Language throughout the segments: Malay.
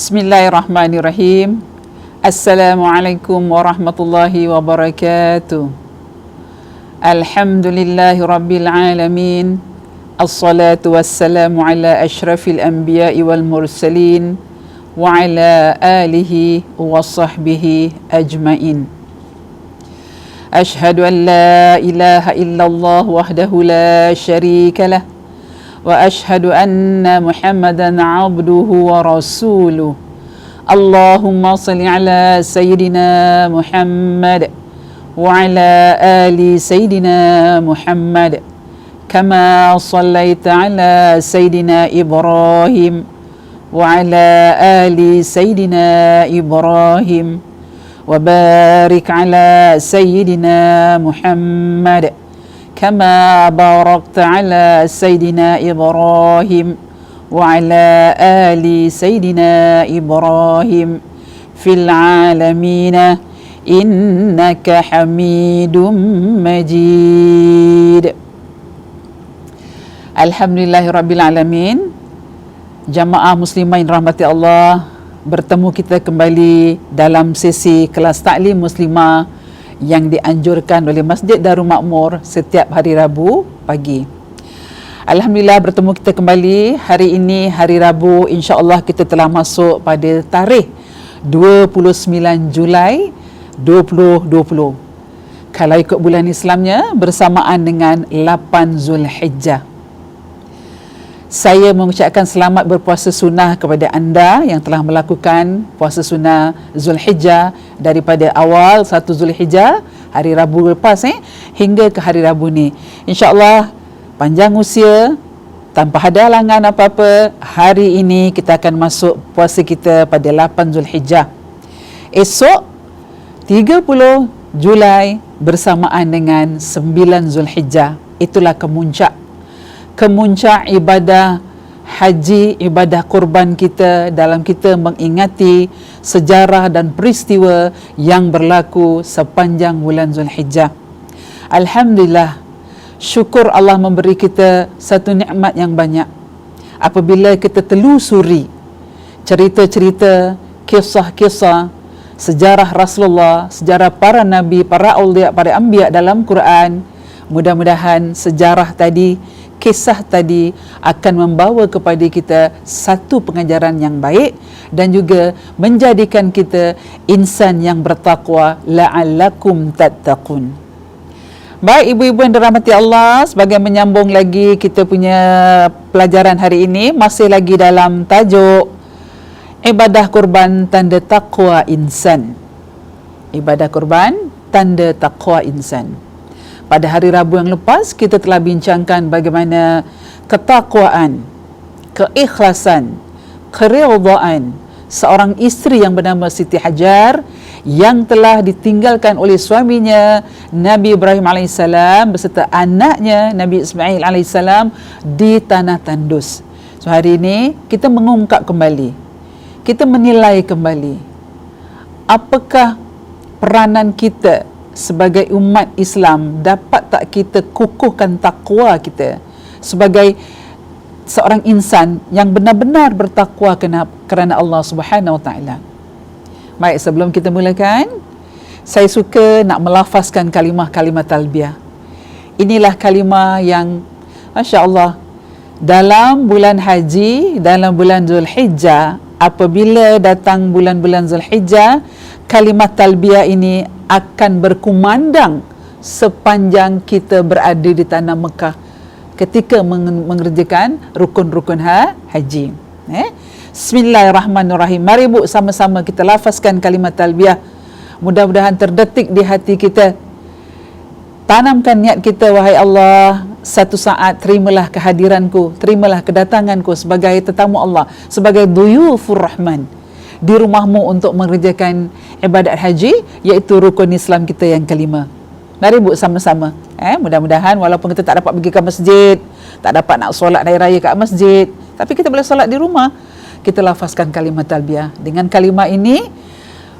Bismillahirrahmanirrahim. Assalamualaikum warahmatullahi wabarakatuh. Alhamdulillahi rabbil alamin. Assalatu wassalamu ala ashrafil anbiya'i wal mursalin wa ala alihi wa sahbihi ajmain. Ashhadu an la ilaha illallah wahdahu la syarika lah wa ashhadu anna Muhammadan abduhu wa rasuluh. Allahumma salli ala Sayyidina Muhammad wa ala ali Sayyidina Muhammad kama sallaita ala Sayyidina Ibrahim wa ala ali Sayyidina Ibrahim wa barik ala Sayyidina Muhammad kama barakta ala Sayyidina Ibrahim wa ala ali Sayyidina Ibrahim fil alamin innaka hamidum majid. Alhamdulillahirabbil alamin. Jamaah muslimah yang rahmati Allah, bertemu kita kembali dalam sesi kelas taklim muslimah yang dianjurkan oleh Masjid Darul Makmur setiap hari Rabu pagi. Alhamdulillah, bertemu kita kembali hari ini, hari Rabu. InsyaAllah kita telah masuk pada tarikh 29 Julai 2020. Kalau ikut bulan Islamnya bersamaan dengan 8 Zulhijjah. Saya mengucapkan selamat berpuasa sunnah kepada anda yang telah melakukan puasa sunnah Zulhijjah daripada awal 1 Zulhijjah, hari Rabu lepas hingga ke hari Rabu ni. InsyaAllah panjang usia, tanpa ada halangan apa-apa, hari ini kita akan masuk puasa kita pada 8 Zulhijjah. Esok 30 Julai bersamaan dengan 9 Zulhijjah. Itulah kemuncak ibadah haji, ibadah kurban kita dalam kita mengingati sejarah dan peristiwa yang berlaku sepanjang bulan Zulhijjah. Alhamdulillah, syukur Allah memberi kita satu nikmat yang banyak. Apabila kita telusuri cerita-cerita, kisah-kisah sejarah Rasulullah, sejarah para nabi, para awliya, para anbiya dalam Quran, mudah-mudahan sejarah tadi, kisah tadi akan membawa kepada kita satu pengajaran yang baik dan juga menjadikan kita insan yang bertakwa, la'allakum tattaqun. Baik ibu-ibu yang dirahmati Allah, sebagai menyambung lagi kita punya pelajaran hari ini, masih lagi dalam tajuk ibadah kurban tanda taqwa insan. Ibadah kurban tanda taqwa insan. Pada hari Rabu yang lepas, kita telah bincangkan bagaimana ketakwaan, keikhlasan, keridhaan seorang isteri yang bernama Siti Hajar yang telah ditinggalkan oleh suaminya Nabi Ibrahim AS beserta anaknya Nabi Ismail AS di tanah tandus. So hari ini kita mengungkap kembali, kita menilai kembali apakah peranan kita sebagai umat Islam. Dapat tak kita kukuhkan takwa kita sebagai seorang insan yang benar-benar bertakwa kerana Allah Subhanahu Wa Taala. Baik, sebelum kita mulakan, saya suka nak melafazkan kalimah-kalimah talbiyah. Inilah kalimah yang masya-Allah dalam bulan haji, dalam bulan Zulhijjah, apabila datang bulan-bulan Zulhijjah, kalimat talbiyah ini akan berkumandang sepanjang kita berada di tanah Mekah ketika mengerjakan rukun-rukun haji. Bismillahirrahmanirrahim. Mari bu, sama-sama kita lafazkan kalimat talbiyah. Mudah-mudahan terdetik di hati kita. Tanamkan niat kita, wahai Allah, satu saat terimalah kehadiranku, terimalah kedatanganku sebagai tetamu Allah, sebagai duyufur Rahman di rumahmu untuk mengerjakan ibadat haji, iaitu rukun Islam kita yang kelima. Mari bu, sama-sama. Mudah-mudahan walaupun kita tak dapat pergi ke masjid, tak dapat nak solat hari raya kat masjid, tapi kita boleh solat di rumah. Kita lafazkan kalimat talbiyah. Dengan kalimah ini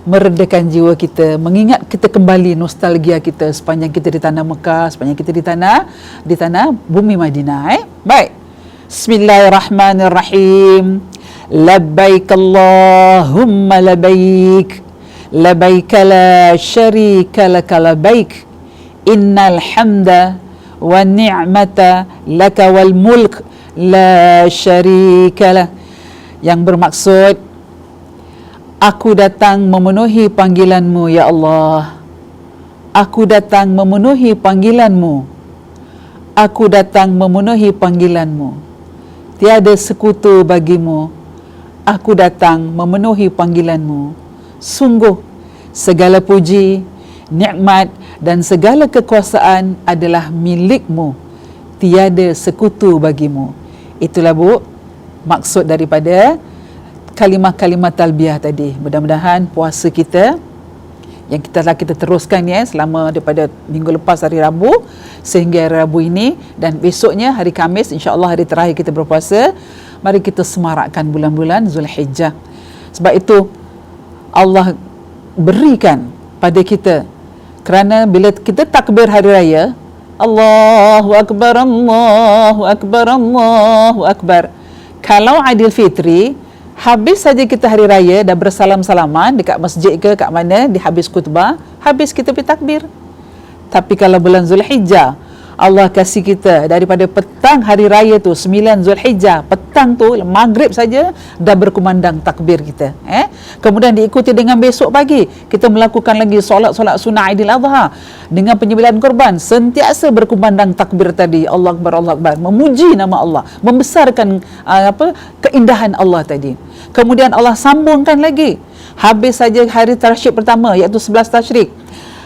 meredakan jiwa kita, mengingat kita kembali nostalgia kita sepanjang kita di tanah Mekah, sepanjang kita di tanah bumi Madinah. Baik. Bismillahirrahmanirrahim. labbaik Allahumma labbaik labbaik la syarika laka labbaik innal hamda wan ni'mata laka wal mulk la syarika lah. Yang bermaksud, aku datang memenuhi panggilanmu ya Allah, aku datang memenuhi panggilanmu, aku datang memenuhi panggilanmu, tiada sekutu bagimu, aku datang memenuhi panggilanmu. Sungguh segala puji, nikmat dan segala kekuasaan adalah milikmu, tiada sekutu bagimu. Itulah Bu maksud daripada kalimah-kalimah talbiyah tadi. Mudah-mudahan puasa kita yang kita teruskan ya selama daripada minggu lepas hari Rabu sehingga hari Rabu ini, dan besoknya hari Khamis insya-Allah hari terakhir kita berpuasa. Mari kita semarakkan bulan-bulan Zulhijjah. Sebab itu Allah berikan pada kita, kerana bila kita takbir hari raya, Allahu Akbar, Allahu Akbar, Allahu Akbar. Kalau Aidil Fitri, habis saja kita hari raya dah bersalam-salaman dekat masjid ke kat mana, di habis khutbah, habis kita pergi takbir. Tapi kalau bulan Zulhijjah, Allah kasih kita daripada petang hari raya tu 9 Zulhijjah, petang tu maghrib saja dah berkumandang takbir kita. Kemudian diikuti dengan besok pagi kita melakukan lagi solat-solat sunnah Aidil Adha dengan penyembelihan korban, sentiasa berkumandang takbir tadi, Allah Akbar, Allah Akbar, memuji nama Allah, membesarkan keindahan Allah tadi. Kemudian Allah sambungkan lagi, habis saja hari tasyrik pertama iaitu 11 tasyrik.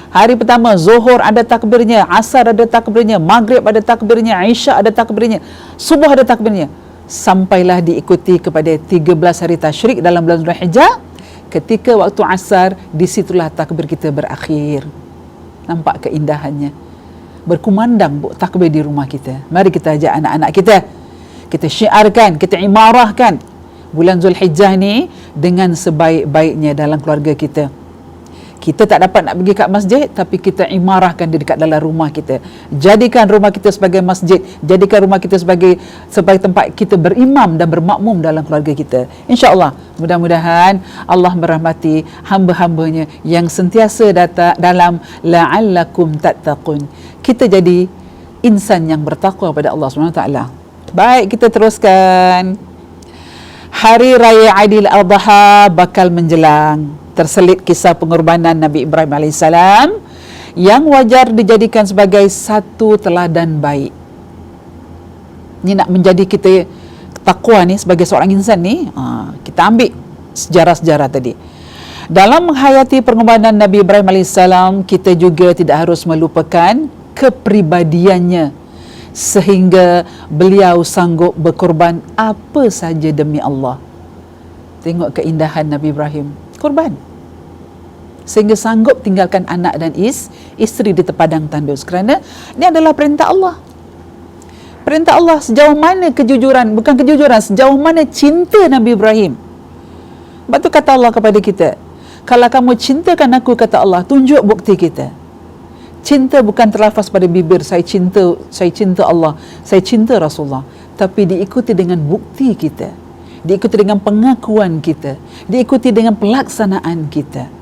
Hari pertama Zuhur ada takbirnya, Asar ada takbirnya, Maghrib ada takbirnya, Isya ada takbirnya, Subuh ada takbirnya. Sampailah diikuti kepada 13 hari tasyrik dalam bulan Zulhijjah. Ketika waktu Asar, disitulah takbir kita berakhir. Nampak keindahannya. Berkumandang Bu takbir di rumah kita. Mari kita ajak anak-anak kita syiarkan, kita imarahkan bulan Zulhijjah ni dengan sebaik-baiknya dalam keluarga kita. Kita tak dapat nak pergi kat masjid, tapi kita imarahkan dia dekat dalam rumah kita. Jadikan rumah kita sebagai masjid, jadikan rumah kita sebagai tempat kita berimam dan bermakmum dalam keluarga kita. InsyaAllah, mudah-mudahan Allah merahmati hamba-hambanya yang sentiasa datang dalam la'allakum tattaqun. Kita jadi insan yang bertakwa pada Allah SWT. Baik, kita teruskan. Hari Raya Aidil Adha bakal menjelang. Terselit kisah pengorbanan Nabi Ibrahim AS yang wajar dijadikan sebagai satu teladan baik. Ini nak menjadi kita takwa ni sebagai seorang insan ni, kita ambil sejarah-sejarah tadi. Dalam menghayati pengorbanan Nabi Ibrahim AS, kita juga tidak harus melupakan kepribadiannya sehingga beliau sanggup berkorban apa saja demi Allah. Tengok keindahan Nabi Ibrahim, korban sehingga sanggup tinggalkan anak dan isteri di padang tandus, kerana ini adalah perintah Allah. Perintah Allah. Sejauh mana kejujuran, bukan kejujuran, sejauh mana cinta Nabi Ibrahim. Sebab tu kata Allah kepada kita, kalau kamu cintakan aku, kata Allah, tunjuk bukti kita. Cinta bukan terlafaz pada bibir, saya cinta Allah, saya cinta Rasulullah, tapi diikuti dengan bukti kita, diikuti dengan pengakuan kita, diikuti dengan pelaksanaan kita.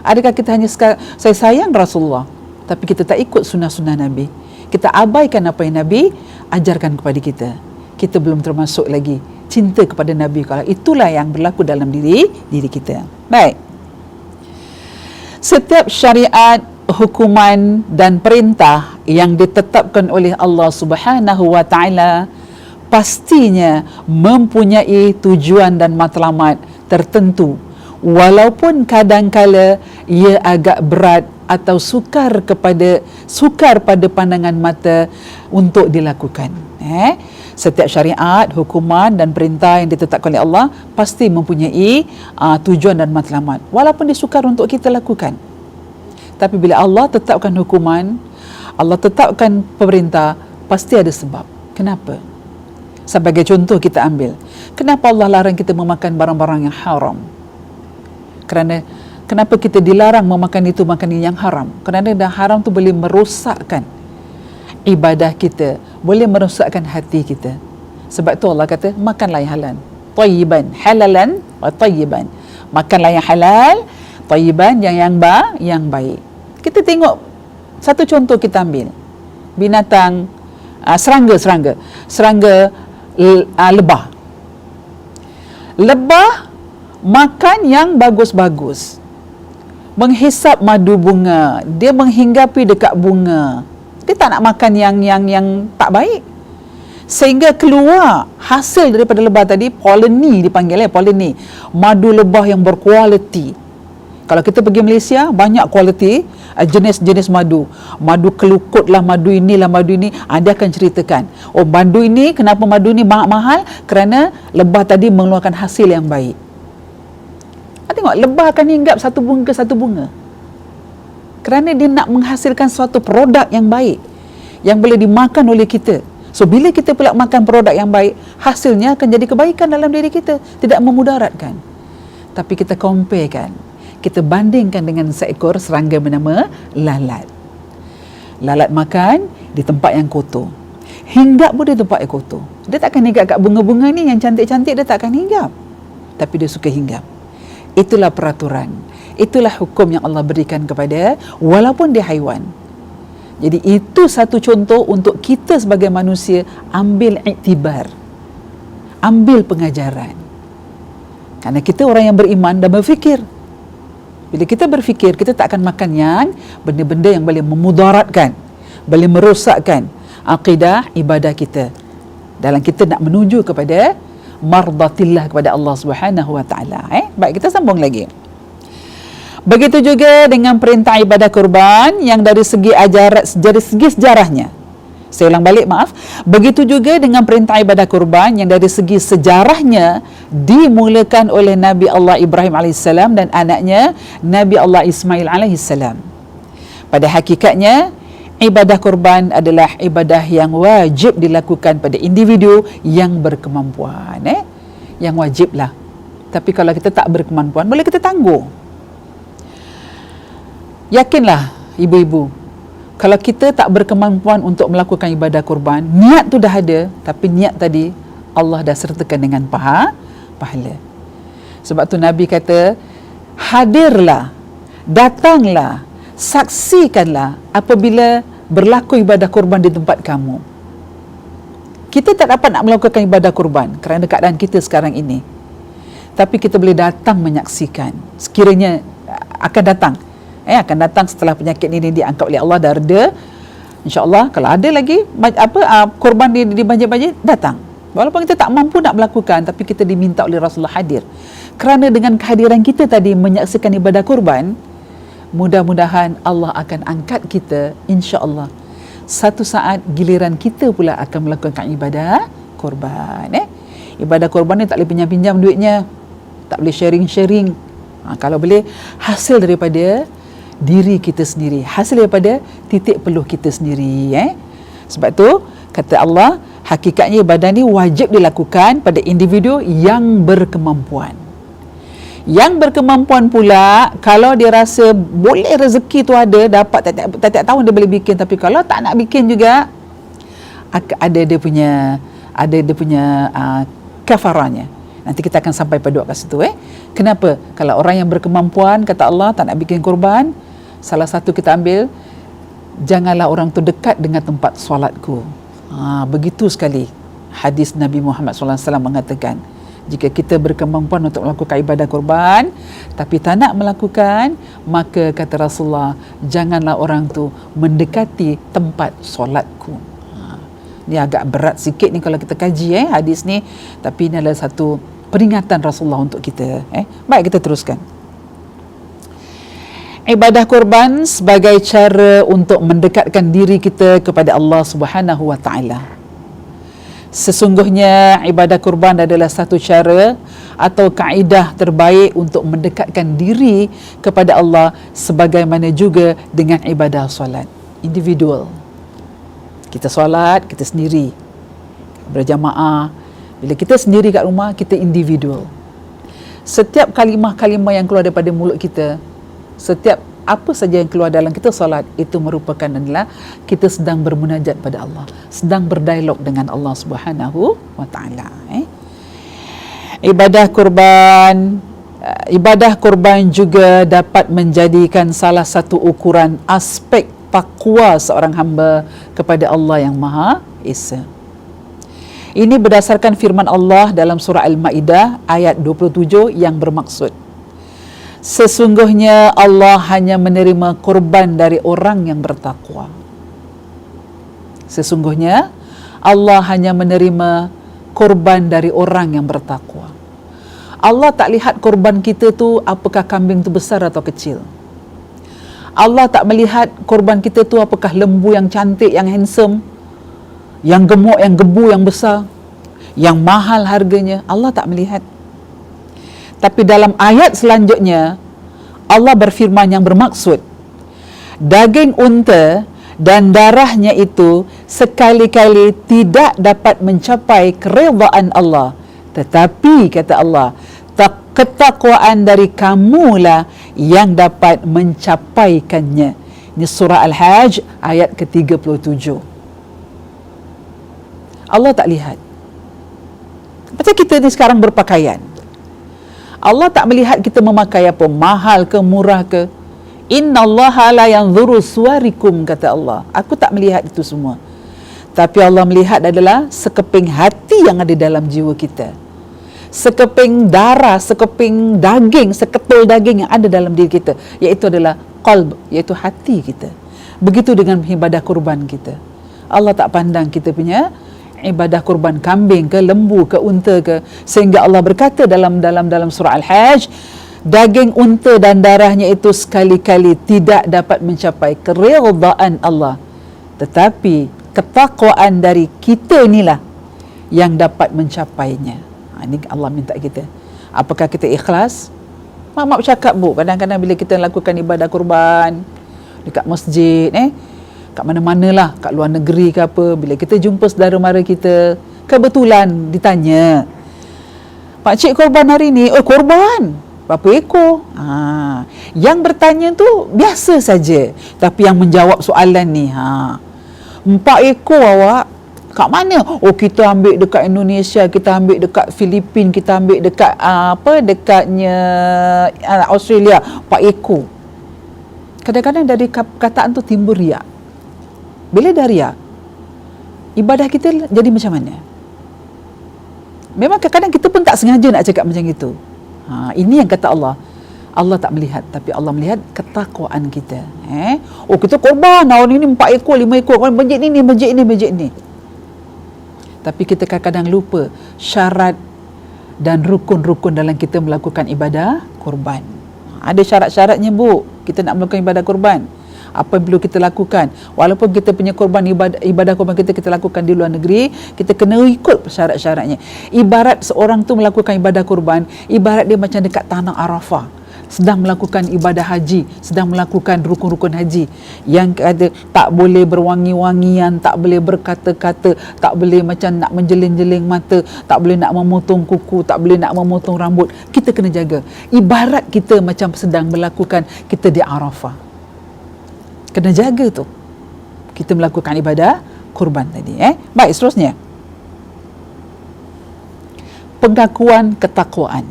Adakah kita hanya saya sayang Rasulullah, tapi kita tak ikut sunnah-sunnah Nabi, kita abaikan apa yang Nabi ajarkan kepada kita? Kita belum termasuk lagi cinta kepada Nabi. Kalau itulah yang berlaku dalam diri kita. Baik, setiap syariat, hukuman dan perintah yang ditetapkan oleh Allah Subhanahu wa taala pastinya mempunyai tujuan dan matlamat tertentu, walaupun kadangkala ia agak berat atau sukar pada pandangan mata untuk dilakukan. Setiap syariat, hukuman dan perintah yang ditetapkan oleh Allah pasti mempunyai tujuan dan matlamat, walaupun disukar untuk kita lakukan. Tapi bila Allah tetapkan hukuman, Allah tetapkan perintah, pasti ada sebab. Kenapa? Sebagai contoh kita ambil, kenapa Allah larang kita memakan barang-barang yang haram? Kenapa kita dilarang memakan itu, makan yang haram? Kerana haram tu boleh merosakkan ibadah kita, boleh merosakkan hati kita. Sebab tu Allah kata, makanlah yang halal. tayyiban, halalan wa tayyiban. Makanlah yang halal, tayyiban yang baik. Kita tengok satu contoh, kita ambil binatang serangga lebah. Lebah makan yang bagus-bagus, menghisap madu bunga, dia menghinggapi dekat bunga, dia tak nak makan yang tak baik, sehingga keluar hasil daripada lebah tadi, poleni dipanggil, poleni, madu lebah yang berkualiti. Kalau kita pergi Malaysia, banyak kualiti jenis-jenis madu. Madu kelukut lah, madu inilah, madu ini. Dia akan ceritakan, oh madu ini, kenapa madu ini mahal? Kerana lebah tadi mengeluarkan hasil yang baik. Tengok, lebah akan hinggap satu bunga ke satu bunga, kerana dia nak menghasilkan suatu produk yang baik, yang boleh dimakan oleh kita. So, bila kita pula makan produk yang baik, hasilnya akan jadi kebaikan dalam diri kita, tidak memudaratkan. Tapi kita comparekan, kita bandingkan dengan seekor serangga bernama lalat. Lalat makan di tempat yang kotor, hinggap pun di tempat yang kotor. Dia takkan hinggap kat bunga-bunga ni yang cantik-cantik, dia takkan hinggap, tapi dia suka hinggap. Itulah peraturan, itulah hukum yang Allah berikan kepada, walaupun dia haiwan. Jadi itu satu contoh untuk kita sebagai manusia ambil iktibar, ambil pengajaran. Kerana kita orang yang beriman dan berfikir. Bila kita berfikir, kita tak akan makan yang benda-benda yang boleh memudaratkan, boleh merosakkan akidah ibadah kita, dalam kita nak menuju kepada mardatillah, kepada Allah Subhanahu wa taala. Baik, kita sambung lagi. Begitu juga dengan perintah ibadah kurban yang dari segi sejarahnya. Saya ulang balik, maaf. Begitu juga dengan perintah ibadah kurban yang dari segi sejarahnya dimulakan oleh Nabi Allah Ibrahim AS dan anaknya Nabi Allah Ismail AS. Pada hakikatnya, ibadah kurban adalah ibadah yang wajib dilakukan pada individu yang berkemampuan. Yang wajiblah. Tapi kalau kita tak berkemampuan, boleh kita tangguh. Yakinlah ibu-ibu, kalau kita tak berkemampuan untuk melakukan ibadah kurban, niat tu dah ada, tapi niat tadi Allah dah sertakan dengan pahala. Sebab tu Nabi kata, hadirlah, datanglah, saksikanlah apabila berlaku ibadah kurban di tempat kamu. Kita tak dapat nak melakukan ibadah kurban kerana keadaan kita sekarang ini, tapi kita boleh datang menyaksikan. Sekiranya akan datang setelah penyakit ini diangkat oleh Allah, dah reda, insya-Allah. Kalau ada lagi kurban di banjir-banjir, datang. Walaupun kita tak mampu nak melakukan, tapi kita diminta oleh Rasulullah hadir. Kerana dengan kehadiran kita tadi menyaksikan ibadah kurban, mudah-mudahan Allah akan angkat kita, insya-Allah. Satu saat giliran kita pula akan melakukan ibadah kurban. Ibadah kurban ni tak boleh pinjam-pinjam duitnya, tak boleh sharing-sharing. Kalau boleh, hasil daripada diri kita sendiri, hasil daripada titik peluh kita sendiri. Sebab tu kata Allah, hakikatnya ibadah ni wajib dilakukan pada individu yang berkemampuan. Yang berkemampuan pula, kalau dia rasa boleh, rezeki tu ada, dapat tiap tahun dia boleh bikin, tapi kalau tak nak bikin juga, ada dia punya kafaranya. Nanti kita akan sampai pada kat situ. Kenapa? Kalau orang yang berkemampuan, kata Allah, tak nak bikin kurban, salah satu kita ambil, janganlah orang tu dekat dengan tempat solatku. Begitu sekali hadis Nabi Muhammad SAW mengatakan, jika kita berkemampuan untuk melakukan ibadah kurban, tapi tak nak melakukan, maka kata Rasulullah, janganlah orang tu mendekati tempat solatku. Ni agak berat sikit ni kalau kita kaji hadis ni, tapi ini adalah satu peringatan Rasulullah untuk kita. Baik, kita teruskan. Ibadah kurban sebagai cara untuk mendekatkan diri kita kepada Allah Subhanahu wa taala. Sesungguhnya ibadah kurban adalah satu cara atau kaedah terbaik untuk mendekatkan diri kepada Allah, sebagaimana juga dengan ibadah solat individual. Kita solat, kita sendiri, berjamaah. Bila kita sendiri kat rumah, kita individual. Setiap kalimah-kalimah yang keluar daripada mulut kita, setiap apa saja yang keluar dalam kita solat, itu merupakan adalah kita sedang bermunajat pada Allah, sedang berdialog dengan Allah Subhanahu wa taala. Ibadah kurban, ibadah kurban juga dapat menjadikan salah satu ukuran aspek takwa seorang hamba kepada Allah yang Maha Esa. Ini berdasarkan firman Allah dalam surah Al-Maidah ayat 27 yang bermaksud, sesungguhnya Allah hanya menerima kurban dari orang yang bertakwa. Sesungguhnya Allah hanya menerima kurban dari orang yang bertakwa. Allah tak lihat kurban kita tu apakah kambing tu besar atau kecil. Allah tak melihat kurban kita tu apakah lembu yang cantik, yang handsome, yang gemuk, yang gebu, yang besar, yang mahal harganya. Allah tak melihat. Tapi dalam ayat selanjutnya, Allah berfirman yang bermaksud, daging unta dan darahnya itu sekali-kali tidak dapat mencapai keredaan Allah. Tetapi, kata Allah, ketakwaan dari kamulah yang dapat mencapaikannya. Ini surah Al-Hajj ayat ke-37. Allah tak lihat. Macam kita ni sekarang berpakaian. Allah tak melihat kita memakai apa, mahal ke murah ke. Innallaha la yanzuru suwarikum, kata Allah. Aku tak melihat itu semua. Tapi Allah melihat adalah sekeping hati yang ada dalam jiwa kita. Sekeping darah, sekeping daging, seketul daging yang ada dalam diri kita, iaitu adalah qalb, iaitu hati kita. Begitu dengan ibadah kurban kita. Allah tak pandang kita punya ibadah kurban kambing ke, lembu ke, unta ke, sehingga Allah berkata dalam surah Al-Hajj, daging unta dan darahnya itu sekali-kali tidak dapat mencapai keredaan Allah, tetapi ketakwaan dari kita inilah yang dapat mencapainya. Ini Allah minta kita. Apakah kita ikhlas? Mak cakap bu, kadang-kadang bila kita lakukan ibadah kurban dekat masjid, kat mana-mana lah, kat luar negeri ke apa, bila kita jumpa saudara mara kita, kebetulan ditanya, pakcik korban hari ni, korban berapa ekor? Yang bertanya tu biasa saja, tapi yang menjawab soalan ni, 4 ekor awak, kat mana? Kita ambil dekat Indonesia, kita ambil dekat Filipin, kita ambil dekat dekatnya Australia, 4 ekor. Kadang-kadang dari perkataan tu timbul riak. Bila dah riak, ibadah kita jadi macam mana? Memang kadang-kadang kita pun tak sengaja nak cakap macam itu. Ini yang kata Allah. Allah tak melihat, tapi Allah melihat ketakwaan kita. Kita korban tahun ini 4 ekor, 5 ekor, masjid ni. Tapi kita kadang-kadang lupa syarat dan rukun-rukun dalam kita melakukan ibadah kurban. Ada syarat-syaratnya bu, kita nak melakukan ibadah kurban. Apa yang perlu kita lakukan? Walaupun kita punya kurban, ibadah kurban kita lakukan di luar negeri, kita kena ikut syarat-syaratnya. Ibarat seorang tu melakukan ibadah kurban, ibarat dia macam dekat tanah Arafah, sedang melakukan ibadah haji, sedang melakukan rukun-rukun haji, yang ada tak boleh berwangi-wangian, tak boleh berkata-kata, tak boleh macam nak menjeling-jeling mata, tak boleh nak memotong kuku, tak boleh nak memotong rambut. Kita kena jaga. Ibarat kita macam sedang melakukan kita di Arafah. Kena jaga tu. Kita melakukan ibadah kurban tadi. Baik, seterusnya. Pengakuan ketakwaan.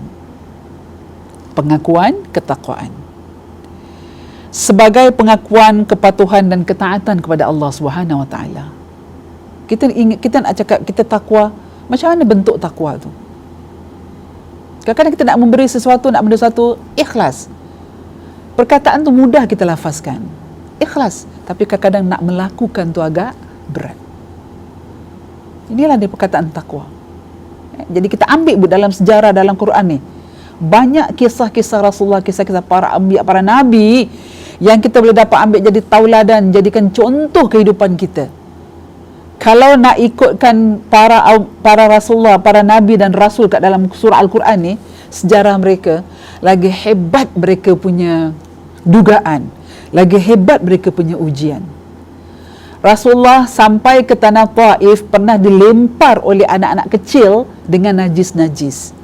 Pengakuan ketakwaan. Sebagai pengakuan kepatuhan dan ketaatan kepada Allah Subhanahu Wa Taala. Kita nak cakap kita takwa, macam mana bentuk takwa tu? Kadang-kadang kita nak memberi sesuatu, nak benda sesuatu, ikhlas. Perkataan tu mudah kita lafazkan, ikhlas, tapi kadang-kadang nak melakukan tu agak berat. Inilah dia perkataan takwa. Jadi kita ambil dalam sejarah, dalam Quran ni, banyak kisah-kisah Rasulullah, kisah-kisah para anbiya, para nabi yang kita boleh dapat ambil jadi tauladan, jadikan contoh kehidupan kita. Kalau nak ikutkan para Rasulullah, para nabi dan rasul kat dalam surah Al-Quran ni, sejarah mereka, lagi hebat mereka punya dugaan, lagi hebat mereka punya ujian. Rasulullah sampai ke tanah Taif pernah dilempar oleh anak-anak kecil dengan najis-najis.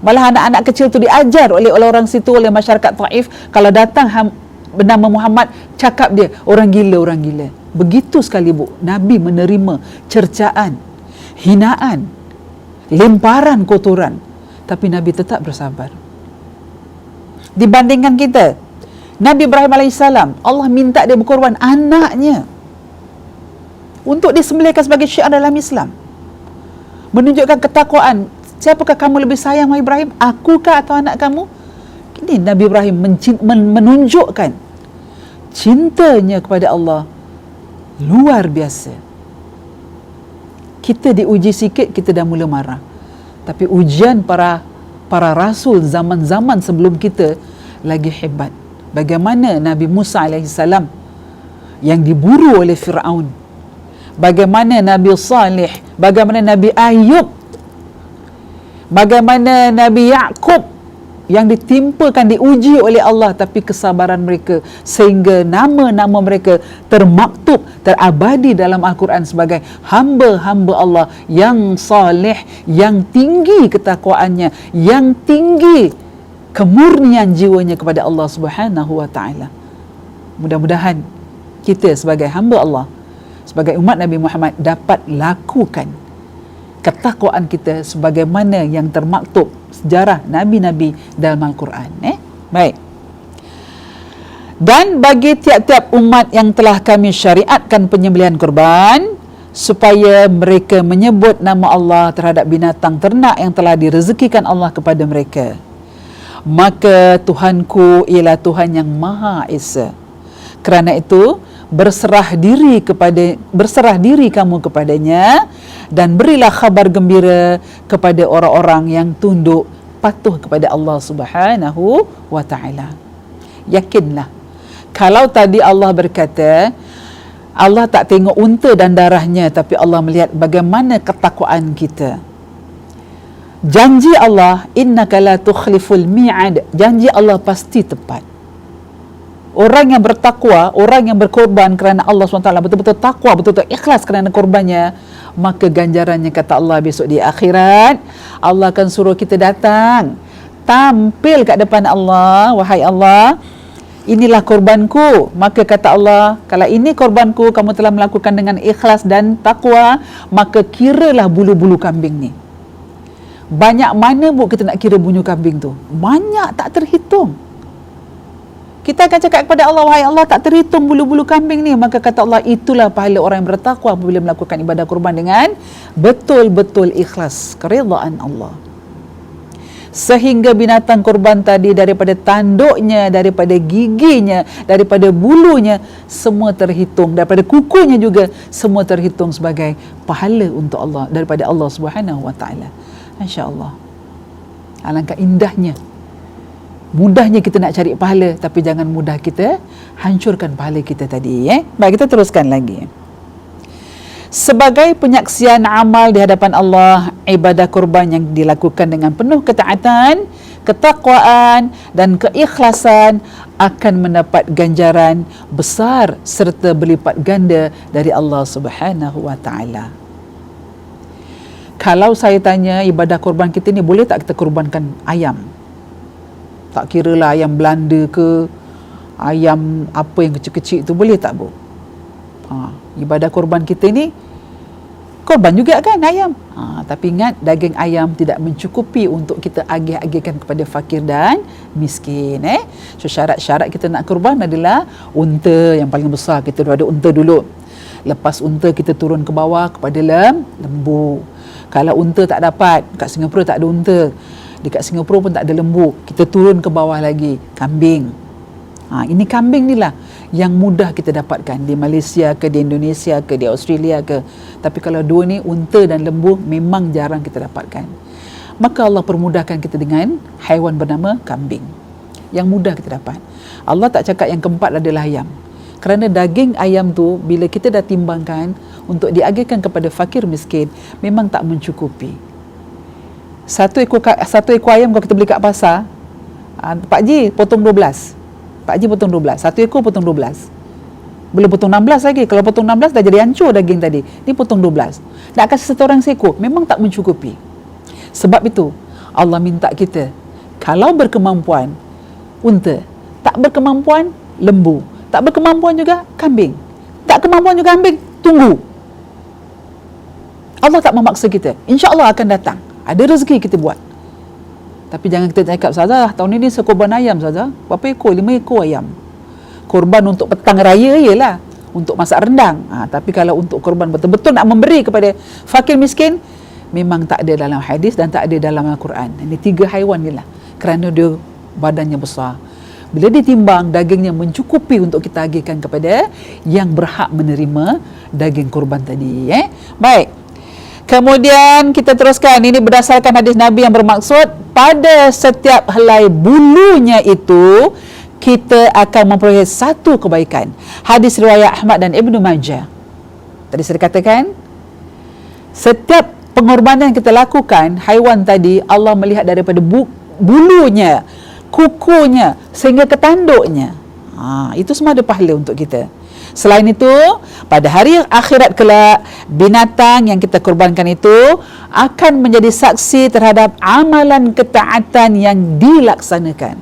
Malah anak-anak kecil tu diajar oleh orang situ, oleh masyarakat Taif, kalau datang bernama Muhammad, cakap dia orang gila, orang gila. Begitu sekali bu, Nabi menerima cercaan, hinaan, lemparan kotoran Tapi Nabi tetap bersabar. Dibandingkan kita, Nabi Ibrahim alaihissalam, Allah minta dia berkorban anaknya untuk disembelihkan sebagai syiar dalam Islam, menunjukkan ketakwaan. Siapakah kamu lebih sayang, wahai Ibrahim? Akukah atau anak kamu? Ini Nabi Ibrahim menunjukkan cintanya kepada Allah luar biasa. Kita diuji sikit, kita dah mula marah. Tapi ujian para rasul zaman-zaman sebelum kita lagi hebat. Bagaimana Nabi Musa alaihissalam yang diburu oleh Fir'aun, bagaimana Nabi Saleh, bagaimana Nabi Ayub, bagaimana Nabi Yaqub yang ditimpakan, diuji oleh Allah, tapi kesabaran mereka sehingga nama-nama mereka termaktub, terabadi dalam Al-Quran sebagai hamba-hamba Allah yang saleh, yang tinggi ketakwaannya, yang tinggi kemurnian jiwanya kepada Allah Subhanahu wa taala. Mudah-mudahan kita sebagai hamba Allah, sebagai umat Nabi Muhammad, dapat lakukan ketakwaan kita sebagaimana yang termaktub sejarah nabi-nabi dalam Al-Quran. Baik. Dan bagi tiap-tiap umat yang telah kami syariatkan penyembelihan kurban, supaya mereka menyebut nama Allah terhadap binatang ternak yang telah direzekikan Allah kepada mereka. Maka Tuhanku ialah Tuhan yang Maha Esa. Kerana itu, berserah diri kamu kepadanya, dan berilah khabar gembira kepada orang-orang yang tunduk patuh kepada Allah Subhanahu wa taala. Yakinlah, kalau tadi Allah berkata Allah tak tengok unta dan darahnya, tapi Allah melihat bagaimana ketakwaan kita. Janji Allah, innaka la tukhliful mi'ad, janji Allah pasti tepat. Orang yang bertakwa, orang yang berkorban kerana Allah SWT, betul-betul takwa, betul-betul ikhlas kerana korbannya, maka ganjarannya, kata Allah, besok di akhirat Allah akan suruh kita datang, tampil kat depan Allah. Wahai Allah, inilah korbanku. Maka kata Allah, kalau ini korbanku, kamu telah melakukan dengan ikhlas dan takwa, maka kiralah bulu-bulu kambing ni. Banyak mana bu kita nak kira bulu kambing tu? Banyak, tak terhitung. Kita akan cakap kepada Allah, wahai Allah, tak terhitung bulu-bulu kambing ni. Maka kata Allah, itulah pahala orang yang bertakwa apabila melakukan ibadah kurban dengan betul-betul ikhlas, keridaan Allah. Sehingga binatang kurban tadi, daripada tanduknya, daripada giginya, daripada bulunya, semua terhitung, daripada kukunya juga, semua terhitung sebagai pahala untuk Allah, daripada Allah Subhanahu wa taala. Masya-Allah. Alangkah indahnya, mudahnya kita nak cari pahala, tapi jangan mudah kita hancurkan pahala kita tadi. Baik, kita teruskan lagi. Sebagai penyaksian amal di hadapan Allah, ibadah kurban yang dilakukan dengan penuh ketaatan, ketakwaan dan keikhlasan akan mendapat ganjaran besar serta berlipat ganda dari Allah Subhanahu wa taala. Kalau saya tanya, ibadah kurban kita ni boleh tak kita kurbankan ayam? Tak kira lah ayam Belanda ke, ayam apa yang kecil-kecil tu, boleh tak bu? Ibadah korban kita ni korban juga kan, ayam. Tapi ingat, daging ayam tidak mencukupi untuk kita agih-agihkan kepada fakir dan miskin. So syarat-syarat kita nak korban adalah unta yang paling besar. Kita ada unta dulu. Lepas unta, kita turun ke bawah kepada lembu. Kalau unta tak dapat, kat Singapura tak ada unta, dekat Singapura pun tak ada lembu, kita turun ke bawah lagi, kambing. Ini kambing ni lah yang mudah kita dapatkan di Malaysia ke, di Indonesia ke, di Australia ke. Tapi kalau dua ni, unta dan lembu, memang jarang kita dapatkan. Maka Allah permudahkan kita dengan haiwan bernama kambing, yang mudah kita dapat. Allah tak cakap yang keempat adalah ayam, kerana daging ayam tu bila kita dah timbangkan untuk diagihkan kepada fakir miskin, memang tak mencukupi. Satu ekor ayam kalau kita beli kat pasar, Pak Ji potong 12. Pak Ji potong 12. Satu ekor potong 12. Belum potong 16 lagi. Kalau potong 16 dah jadi hancur daging tadi. Ni potong 12. Nak kasih satu orang seekor, memang tak mencukupi. Sebab itu Allah minta kita, kalau berkemampuan unta, tak berkemampuan lembu, tak berkemampuan juga kambing, tak kemampuan juga kambing, tunggu. Allah tak memaksa kita. InsyaAllah akan datang. Ada rezeki kita buat. Tapi jangan kita cakap, Ustazah, tahun ini sekorban ayam, Ustazah. Berapa ekor? 5 ekor ayam. Korban untuk petang raya ialah untuk masak rendang. Tapi kalau untuk korban betul-betul nak memberi kepada fakir miskin, memang tak ada dalam hadis dan tak ada dalam Al-Quran. Ini 3 haiwan ni lah. Kerana dia badannya besar. Bila ditimbang, dagingnya mencukupi untuk kita agihkan kepada yang berhak menerima daging korban tadi. Baik. Kemudian kita teruskan. Ini berdasarkan hadis Nabi yang bermaksud, pada setiap helai bulunya itu, kita akan memperoleh satu kebaikan. Hadis riwayat Ahmad dan Ibnu Majah. Tadi saya katakan, setiap pengorbanan yang kita lakukan, haiwan tadi, Allah melihat daripada bulunya, kukunya, sehingga ke tanduknya. Itu semua ada pahala untuk kita. Selain itu, pada hari akhirat kelak, binatang yang kita korbankan itu akan menjadi saksi terhadap amalan ketaatan yang dilaksanakan.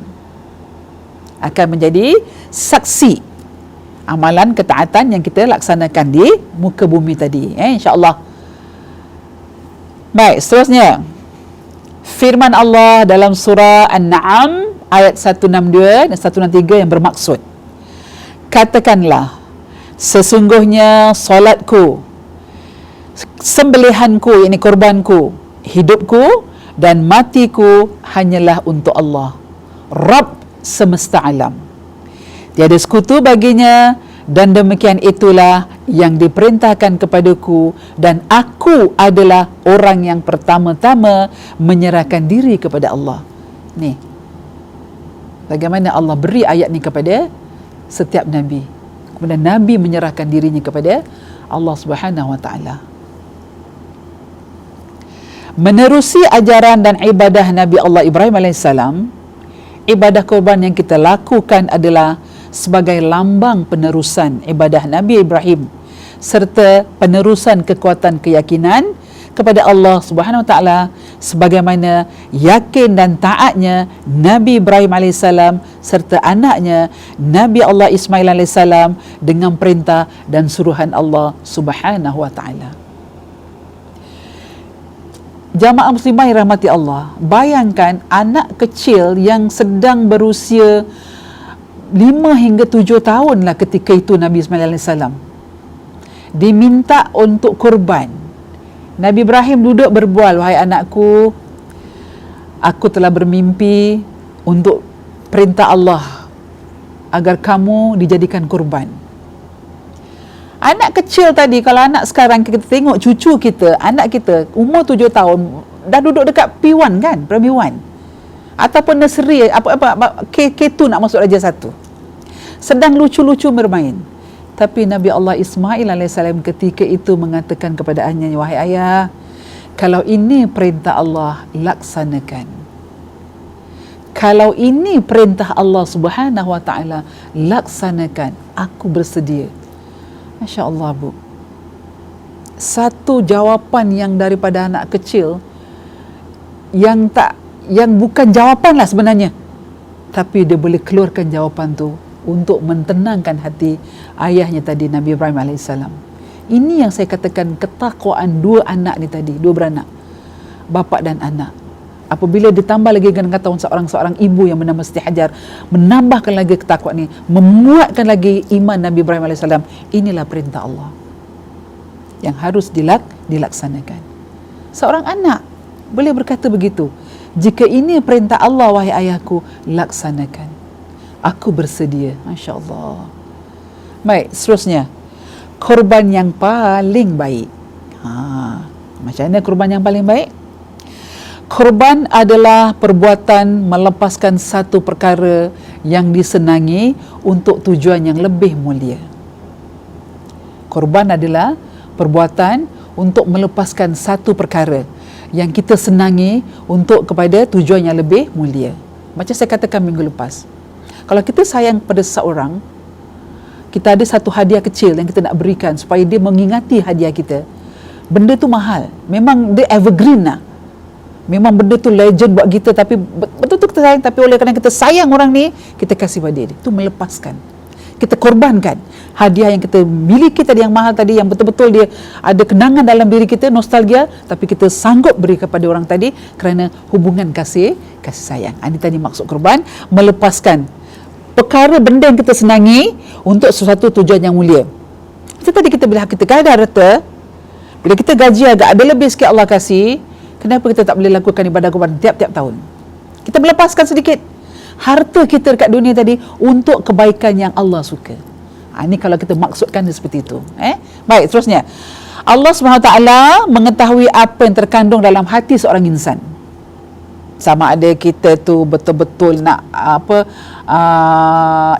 Akan menjadi saksi amalan ketaatan yang kita laksanakan di muka bumi tadi. InsyaAllah. Baik, seterusnya. Firman Allah dalam surah An-Na'am ayat 162 dan 163 yang bermaksud, katakanlah, sesungguhnya solatku, sembelihanku, ini korbanku, hidupku dan matiku hanyalah untuk Allah, Rabb semesta alam. Tiada sekutu baginya, dan demikian itulah yang diperintahkan kepadaku, dan aku adalah orang yang pertama-tama menyerahkan diri kepada Allah. Ni, bagaimana Allah beri ayat ni kepada setiap Nabi. Kemudian Nabi menyerahkan dirinya kepada Allah Subhanahu Wa Taala. Menerusi ajaran dan ibadah Nabi Allah Ibrahim alaihissalam, ibadah korban yang kita lakukan adalah sebagai lambang penerusan ibadah Nabi Ibrahim serta penerusan kekuatan keyakinan kepada Allah Subhanahu Wa Taala, sebagaimana yakin dan taatnya Nabi Ibrahim alaihissalam serta anaknya Nabi Allah Ismail alaihissalam dengan perintah dan suruhan Allah Subhanahu Wa Taala. Jamaah muslimah yang rahmati Allah, bayangkan anak kecil yang sedang berusia 5 hingga 7 tahun lah ketika itu Nabi Ismail alaihissalam diminta untuk korban. Nabi Ibrahim duduk berbual, wahai anakku, aku telah bermimpi untuk perintah Allah agar kamu dijadikan korban. Anak kecil tadi, kalau anak sekarang kita tengok cucu kita, anak kita umur 7 tahun dah duduk dekat P1 kan, primary 1 ataupun nursery, K2 nak masuk Darjah 1, sedang lucu-lucu bermain. Tapi Nabi Allah Ismail alaihissalam ketika itu mengatakan kepada ayahnya, wahai ayah, kalau ini perintah Allah, laksanakan. Kalau ini perintah Allah Subhanahu Wa Taala, laksanakan. Aku bersedia. Masya Allah, Bu. Satu jawapan yang daripada anak kecil yang bukan jawapan lah sebenarnya, tapi dia boleh keluarkan jawapan tu untuk mentenangkan hati ayahnya tadi, Nabi Ibrahim alaihissalam. Ini yang saya katakan ketakwaan dua anak ni tadi, dua beranak, bapa dan anak. Apabila ditambah lagi dengan kata seorang ibu yang bernama Siti Hajar, menambahkan lagi ketakwaan ni, memuatkan lagi iman Nabi Ibrahim alaihissalam. Inilah perintah Allah yang harus dilaksanakan. Seorang anak boleh berkata begitu, jika ini perintah Allah, wahai ayahku, laksanakan. Aku bersedia. Masya Allah. Baik, seterusnya, korban yang paling baik. Macam mana korban yang paling baik? Korban adalah perbuatan melepaskan satu perkara yang disenangi untuk tujuan yang lebih mulia. Korban adalah perbuatan untuk melepaskan satu perkara yang kita senangi untuk kepada tujuan yang lebih mulia. Macam saya katakan minggu lepas, kalau kita sayang pada seseorang, kita ada satu hadiah kecil yang kita nak berikan supaya dia mengingati hadiah kita. Benda tu mahal, memang dia evergreen lah, memang benda tu legend buat kita, tapi betul-betul kita sayang, tapi oleh kerana kita sayang orang ni, kita kasih pada dia. Itu melepaskan. kita korbankan hadiah yang kita miliki tadi, yang mahal tadi, yang betul-betul dia ada kenangan dalam diri kita, nostalgia, tapi kita sanggup beri kepada orang tadi kerana hubungan kasih sayang. Ini tadi maksud korban, melepaskan perkara benda yang kita senangi untuk sesuatu tujuan yang mulia. Macam tadi kita bila kita ada harta, bila kita gaji agak ada lebih sikit Allah kasih, kenapa kita tak boleh lakukan ibadah korban tiap-tiap tahun? Kita melepaskan sedikit harta kita dekat dunia tadi untuk kebaikan yang Allah suka. Ini kalau kita maksudkan dia seperti itu. Baik, terusnya. Allah SWT mengetahui apa yang terkandung dalam hati seorang insan. Sama ada kita tu betul-betul nak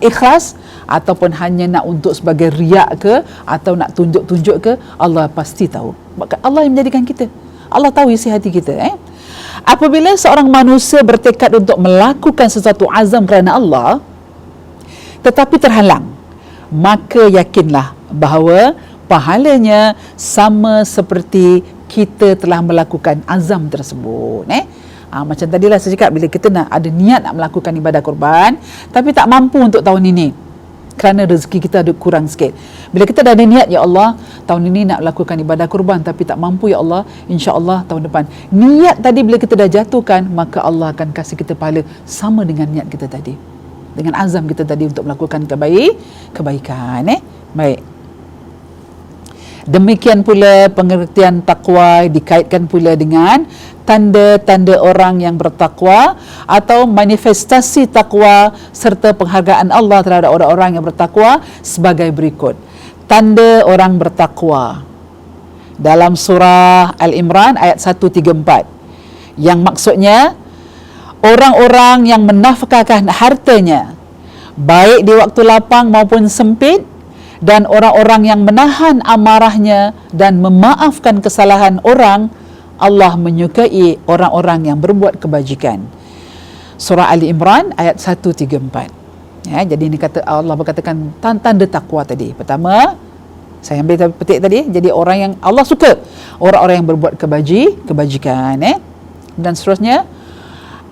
ikhlas ataupun hanya nak untuk sebagai riak ke atau nak tunjuk-tunjuk ke, Allah pasti tahu. Allah yang menjadikan kita. Allah tahu isi hati kita. Apabila seorang manusia bertekad untuk melakukan sesuatu azam kerana Allah tetapi terhalang, maka yakinlah bahawa pahalanya sama seperti kita telah melakukan azam tersebut. Macam tadilah saya cakap, bila kita nak ada niat nak melakukan ibadah korban tapi tak mampu untuk tahun ini kerana rezeki kita ada kurang sikit. Bila kita dah ada niat, ya Allah, tahun ini nak lakukan ibadah kurban tapi tak mampu, ya Allah, insya-Allah tahun depan. Niat tadi bila kita dah jatuhkan, maka Allah akan kasih kita pahala sama dengan niat kita tadi. Dengan azam kita tadi untuk melakukan kebaikan. Baik. Demikian pula pengertian takwa dikaitkan pula dengan tanda-tanda orang yang bertakwa atau manifestasi takwa serta penghargaan Allah terhadap orang-orang yang bertakwa sebagai berikut. Tanda orang bertakwa dalam surah Al-Imran ayat 134, yang maksudnya orang-orang yang menafkahkan hartanya baik di waktu lapang maupun sempit, dan orang-orang yang menahan amarahnya dan memaafkan kesalahan orang. Allah menyukai orang-orang yang berbuat kebajikan. Surah Ali Imran ayat 134. Jadi ini kata Allah berkatakan tanda takwa tadi. Pertama, saya ambil petik tadi, jadi orang yang Allah suka, orang-orang yang berbuat kebajikan. Dan seterusnya,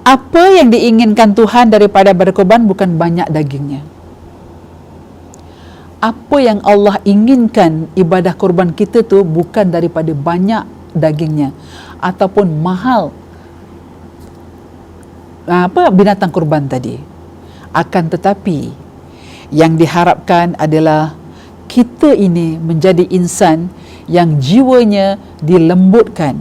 apa yang diinginkan Tuhan daripada berkorban bukan banyak dagingnya. Apa yang Allah inginkan ibadah korban kita tu bukan daripada banyak dagingnya ataupun mahal binatang korban tadi. Akan tetapi yang diharapkan adalah kita ini menjadi insan yang jiwanya dilembutkan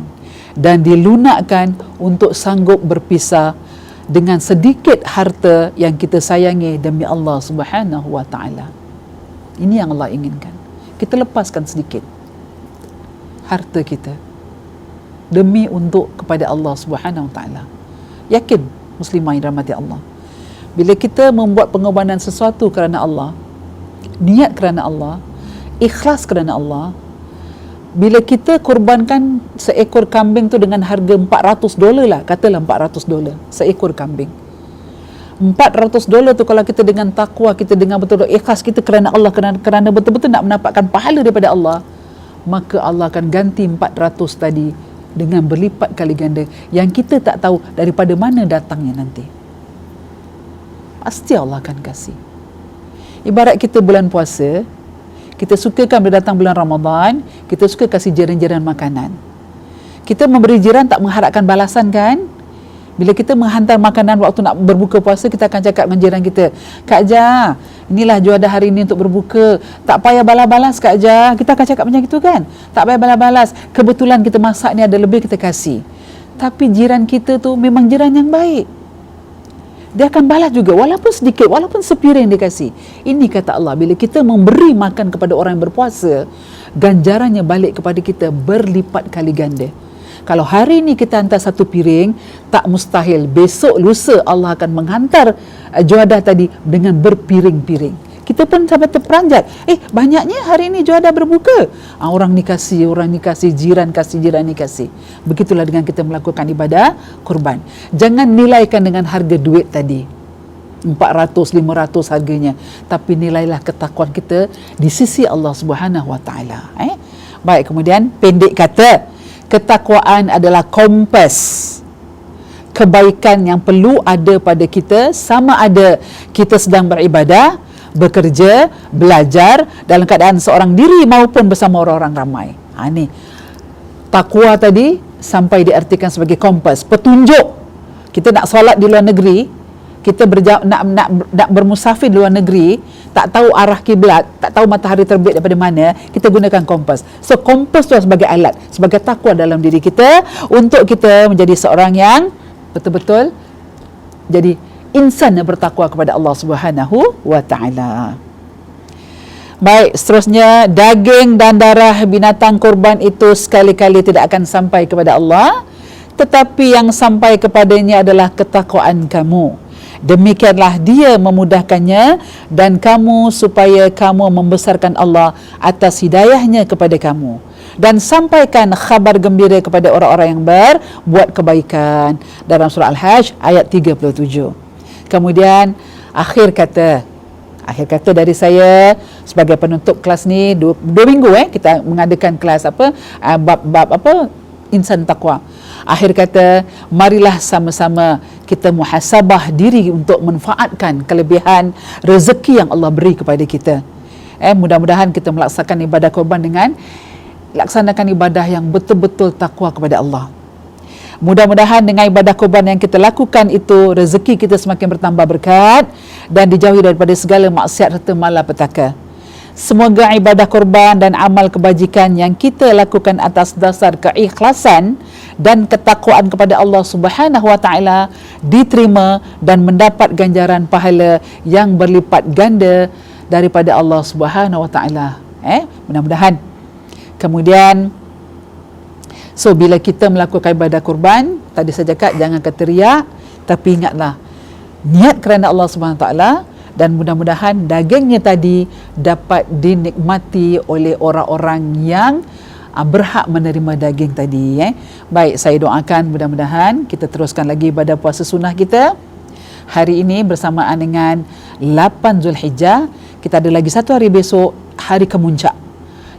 dan dilunakkan untuk sanggup berpisah dengan sedikit harta yang kita sayangi demi Allah Subhanahu wa taala. Ini yang Allah inginkan. Kita lepaskan sedikit harta kita demi untuk kepada Allah Subhanahu wa taala. Yakin muslimah yang dirahmati Allah, bila kita membuat pengorbanan sesuatu kerana Allah, niat kerana Allah, ikhlas kerana Allah, bila kita korbankan seekor kambing tu dengan harga $400 lah, katalah $400 seekor kambing. $400 tu kalau kita dengan takwa, kita dengan betul-betul ikhlas kita kerana Allah, kerana betul-betul nak mendapatkan pahala daripada Allah, maka Allah akan ganti 400 tadi dengan berlipat kali ganda yang kita tak tahu daripada mana datangnya nanti. Pasti Allah akan kasih. Ibarat kita bulan puasa, kita sukakan bila datang bulan Ramadan, kita suka kasih jiran-jiran makanan. Kita memberi jiran tak mengharapkan balasan kan? Bila kita menghantar makanan waktu nak berbuka puasa, kita akan cakap dengan jiran kita, Kak Ja, inilah juadah hari ini untuk berbuka, tak payah balas-balas Kak Ja. Kita akan cakap macam itu kan? Tak payah balas-balas, kebetulan kita masak ni ada lebih, kita kasih. Tapi jiran kita tu memang jiran yang baik, dia akan balas juga, walaupun sedikit, walaupun sepiring dia kasih. Ini kata Allah, bila kita memberi makan kepada orang yang berpuasa, ganjarannya balik kepada kita berlipat kali ganda. Kalau hari ini kita hantar satu piring, tak mustahil besok lusa Allah akan menghantar juadah tadi dengan berpiring-piring. Kita pun sampai terperanjat, banyaknya hari ini juadah berbuka. Orang ni kasih, jiran ni kasih. Begitulah dengan kita melakukan ibadah kurban. Jangan nilaikan dengan harga duit tadi, 400, 500 harganya, tapi nilailah ketakwaan kita di sisi Allah Subhanahu wa taala. Baik, kemudian pendek kata, ketakwaan adalah kompas kebaikan yang perlu ada pada kita, sama ada kita sedang beribadah bekerja, belajar dalam keadaan seorang diri maupun bersama orang-orang ramai. Ni takwa tadi sampai diartikan sebagai kompas, petunjuk. Kita nak solat di luar negeri, kita nak bermusafir di luar negeri, tak tahu arah kiblat, tak tahu matahari terbit daripada mana, kita gunakan kompas. So kompas tu sebagai alat, sebagai takwa dalam diri kita untuk kita menjadi seorang yang betul-betul jadi insan yang bertakwa kepada Allah Subhanahu wa taala. Baik, seterusnya, daging dan darah binatang kurban itu sekali-kali tidak akan sampai kepada Allah, tetapi yang sampai kepadanya adalah ketakwaan kamu. Demikianlah dia memudahkannya dan kamu supaya kamu membesarkan Allah atas hidayahnya kepada kamu, dan sampaikan khabar gembira kepada orang-orang yang berbuat kebaikan, dalam surah Al-Hajj ayat 37. Kemudian akhir kata dari saya sebagai penutup kelas ni, dua minggu kita mengadakan kelas bab insan takwa. Akhir kata, marilah sama-sama kita muhasabah diri untuk manfaatkan kelebihan rezeki yang Allah beri kepada kita. Mudah-mudahan kita melaksanakan ibadah korban dengan laksanakan ibadah yang betul-betul takwa kepada Allah. Mudah-mudahan dengan ibadah korban yang kita lakukan itu, rezeki kita semakin bertambah berkat dan dijauhi daripada segala maksiat serta malapetaka. Semoga ibadah korban dan amal kebajikan yang kita lakukan atas dasar keikhlasan dan ketakwaan kepada Allah Subhanahu wa taala diterima dan mendapat ganjaran pahala yang berlipat ganda daripada Allah Subhanahu wa taala. Mudah-mudahan. Kemudian bila kita melakukan ibadah korban, tadi saya cakap jangan kata riak, tapi ingatlah niat kerana Allah Subhanahu wa taala, dan mudah-mudahan dagingnya tadi dapat dinikmati oleh orang-orang yang berhak menerima daging tadi. Baik, saya doakan mudah-mudahan kita teruskan lagi ibadah puasa sunnah kita. Hari ini bersamaan dengan 8 Zulhijjah, kita ada lagi satu hari besok, hari kemuncak,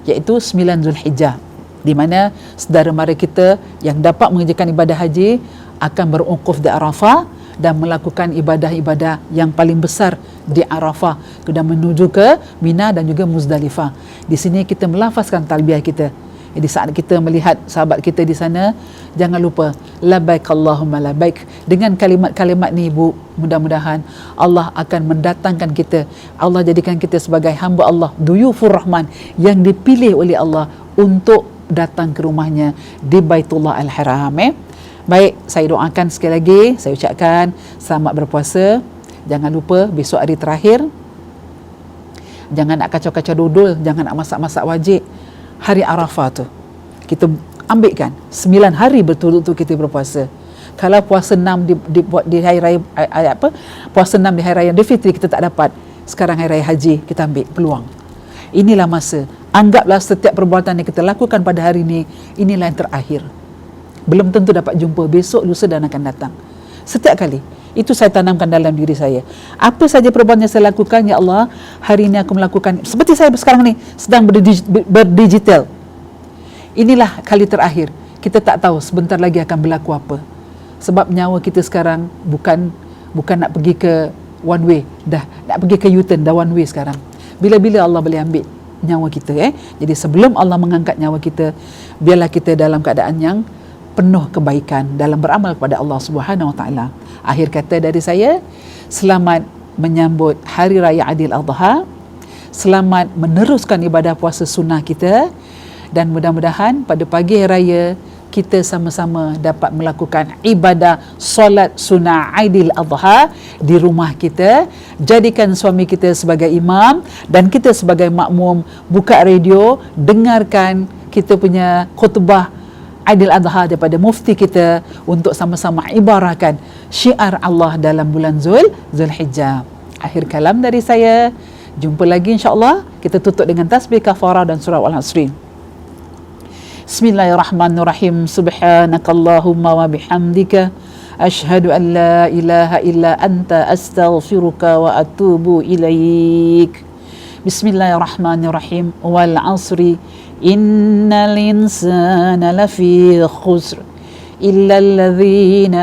iaitu 9 Zulhijjah, di mana saudara mara kita yang dapat mengerjakan ibadah haji akan berwukuf di Arafah dan melakukan ibadah-ibadah yang paling besar di Arafah, dan menuju ke Mina dan juga Muzdalifah. Di sini kita melafazkan talbiyah kita. Jadi saat kita melihat sahabat kita di sana, jangan lupa labbaik Allahumma labbaik. Dengan kalimat-kalimat ni Ibu, mudah-mudahan Allah akan mendatangkan kita, Allah jadikan kita sebagai hamba Allah, duyufur Rahman, yang dipilih oleh Allah untuk datang ke rumahnya di Baitullah Al-Haram. Baik, saya doakan sekali lagi, saya ucapkan selamat berpuasa. Jangan lupa besok hari terakhir, jangan nak kacau-kacau dodol, jangan nak masak-masak wajib. Hari Arafah tu kita ambilkan 9 hari betul-betul kita berpuasa. Kalau puasa 6 di hari raya puasa 6 di hari raya Aidilfitri kita tak dapat, sekarang hari raya haji kita ambil peluang. Inilah masa, anggaplah setiap perbuatan yang kita lakukan pada hari ini, inilah yang terakhir. Belum tentu dapat jumpa besok, lusa dan akan datang. Setiap kali itu saya tanamkan dalam diri saya. Apa saja perbuatan yang saya lakukan, ya Allah, hari ini aku melakukan, seperti saya sekarang ni sedang berdigital. Inilah kali terakhir. Kita tak tahu sebentar lagi akan berlaku apa. Sebab nyawa kita sekarang bukan nak pergi ke one way, dah nak pergi ke U-turn, dah one way sekarang. Bila-bila Allah boleh ambil nyawa kita. Jadi sebelum Allah mengangkat nyawa kita, biarlah kita dalam keadaan yang penuh kebaikan dalam beramal kepada Allah Subhanahu wa taala. Akhir kata dari saya, selamat menyambut Hari Raya Aidil Adha. Selamat meneruskan ibadah puasa sunnah kita, dan mudah-mudahan pada pagi hari raya kita sama-sama dapat melakukan ibadah solat sunnah Aidil Adha di rumah kita. Jadikan suami kita sebagai imam dan kita sebagai makmum, buka radio, dengarkan kita punya khutbah Aidil Adha daripada mufti kita untuk sama-sama ibarahkan syiar Allah dalam bulan Zulhijjah. Akhir kalam dari saya. Jumpa lagi insya-Allah. Kita tutup dengan tasbih kafarah dan surah Al-Asr. Bismillahirrahmanirrahim. Subhanakallahumma wa bihamdika asyhadu an la ilaha illa anta astaghfiruka wa atubu ilaik. Bismillahirrahmanirrahim. Wal 'asri innal insana lafi khusr illa alladhina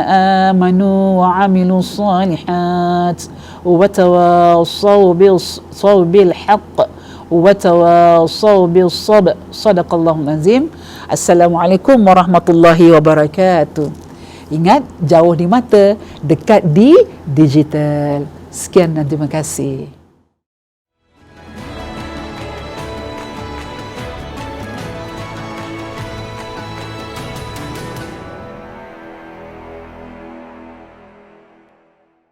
amanu wa 'amilus salihat wa tawassaw bil haqq wa tawassaw bis sabr. Sadaqallahul azim. Assalamualaikum warahmatullahi wabarakatuh. Ingat, jauh di mata, dekat di digital. Sekian dan terima kasih.